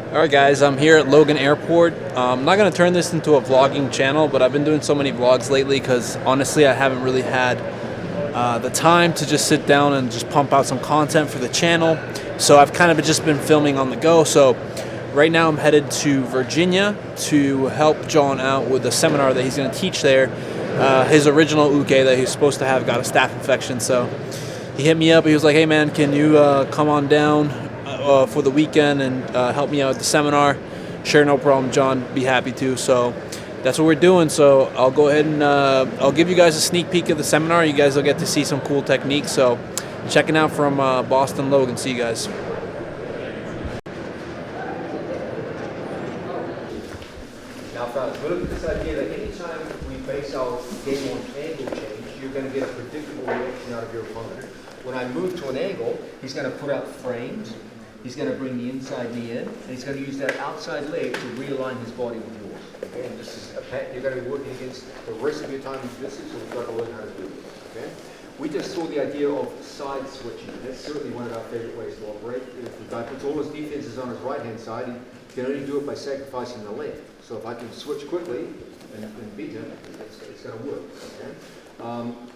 Alright guys, I'm here at Logan Airport. I'm not going to turn this into a vlogging channel, but I've been doing so many vlogs lately because honestly I haven't really had the time to just sit down and just pump out some content for the channel. So I've kind of just been filming on the go. So right now I'm headed to Virginia to help John out with a seminar that he's going to teach there. His original uke that he was supposed to have got a staph infection, so he hit me up. He was like, hey man, can you come on down for the weekend and help me out at the seminar? Sure, no problem, John, be happy to. So that's what we're doing. So I'll go ahead and I'll give you guys a sneak peek of the seminar. You guys will get to see some cool techniques. So checking out from Boston, Logan. See you guys. Now fellas, we look at this idea that anytime we base our game on angle change, you're going to get a predictable reaction out of your opponent. When I move to an angle, he's going to put out frames, he's going to bring the inside knee in, and he's going to use that outside leg to realign his body with yours. Okay, and this is a pattern you're going to be working against the rest of your time in jiu-jitsu, so we've got to learn how to do it. Okay? We just saw the idea of side switching. That's certainly one of our favorite ways to operate. If the guy puts all his defenses on his right-hand side, he can only do it by sacrificing the left. So if I can switch quickly and beat him, it's going to work. Okay?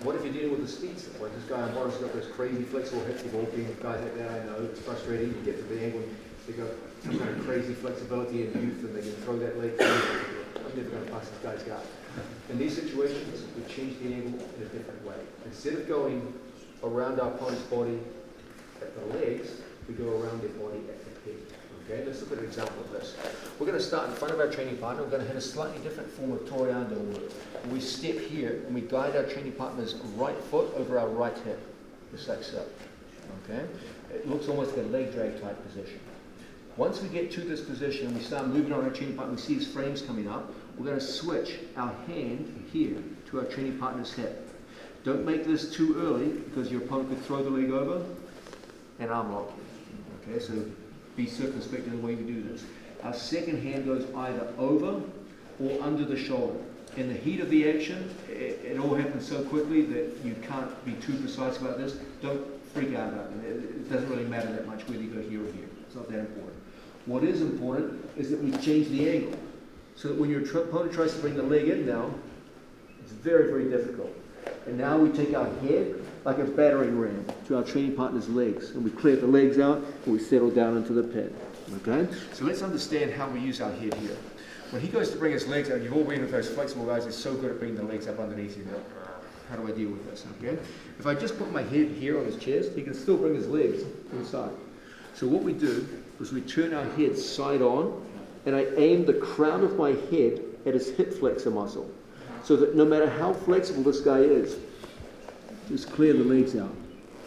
What if you're dealing with a speed slip? Like this guy on bottom's got those crazy flexible hips. You've all been with guys like that, I know. It's frustrating. You get to the angle, they've got some kind of crazy flexibility in youth, and they can throw that leg. I'm never going to pass this guy's guard. In these situations, we change the angle in a different way. Instead of going around our opponent's body at the legs, we go around their body at the head. Okay, let's look at an example of this. We're going to start in front of our training partner. We're going to hit a slightly different form of Toriando work. We step here and we guide our training partner's right foot over our right hip, just like so. Okay, it looks almost like a leg drag type position. Once we get to this position and we start moving on our training partner, we see his frames coming up, we're going to switch our hand here to our training partner's hip. Don't make this too early because your opponent could throw the leg over and arm lock you. Okay, so be circumspect in the way we do this. Our second hand goes either over or under the shoulder. In the heat of the action, it all happens so quickly that you can't be too precise about this. Don't freak out about it. It doesn't really matter that much whether you go here or here. It's not that important. What is important is that we change the angle so that when your opponent tries to bring the leg in now, it's very, very difficult. And now we take our head like a battering ram to our training partner's legs, and we clear the legs out and we settle down into the pad. Okay? So let's understand how we use our head here. When he goes to bring his legs out, you've all been with those flexible guys, they're so good at bringing the legs up underneath you. How do I deal with this? Okay? If I just put my head here on his chest, he can still bring his legs inside. So what we do is we turn our head side on, and I aim the crown of my head at his hip flexor muscle, so that no matter how flexible this guy is, just clear the legs out.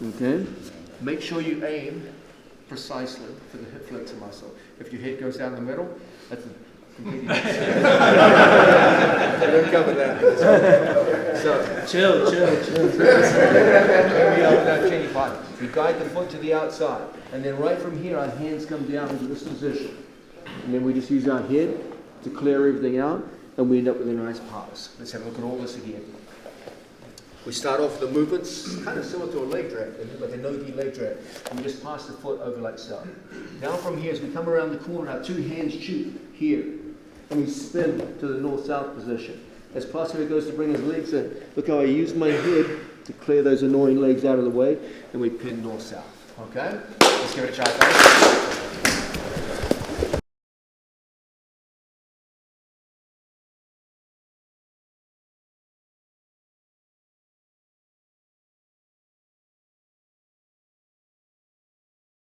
Okay? Make sure you aim precisely for the hip flexor muscle. If your head goes down the middle, that's a completely I don't cover that. So chill. We guide the foot to the outside, and then right from here our hands come down into this position. And then we just use our head to clear everything out, and we end up with a nice pass. Let's have a look at all this again. We start off with the movements, kind of similar to a leg drag, like a no-gi leg drag. We just pass the foot over like so. Now from here, as we come around the corner, our two hands shoot here, and we spin to the north-south position. As Placido goes to bring his legs in, look how I use my head to clear those annoying legs out of the way, and we pin north-south. Okay? Let's give it a try, guys.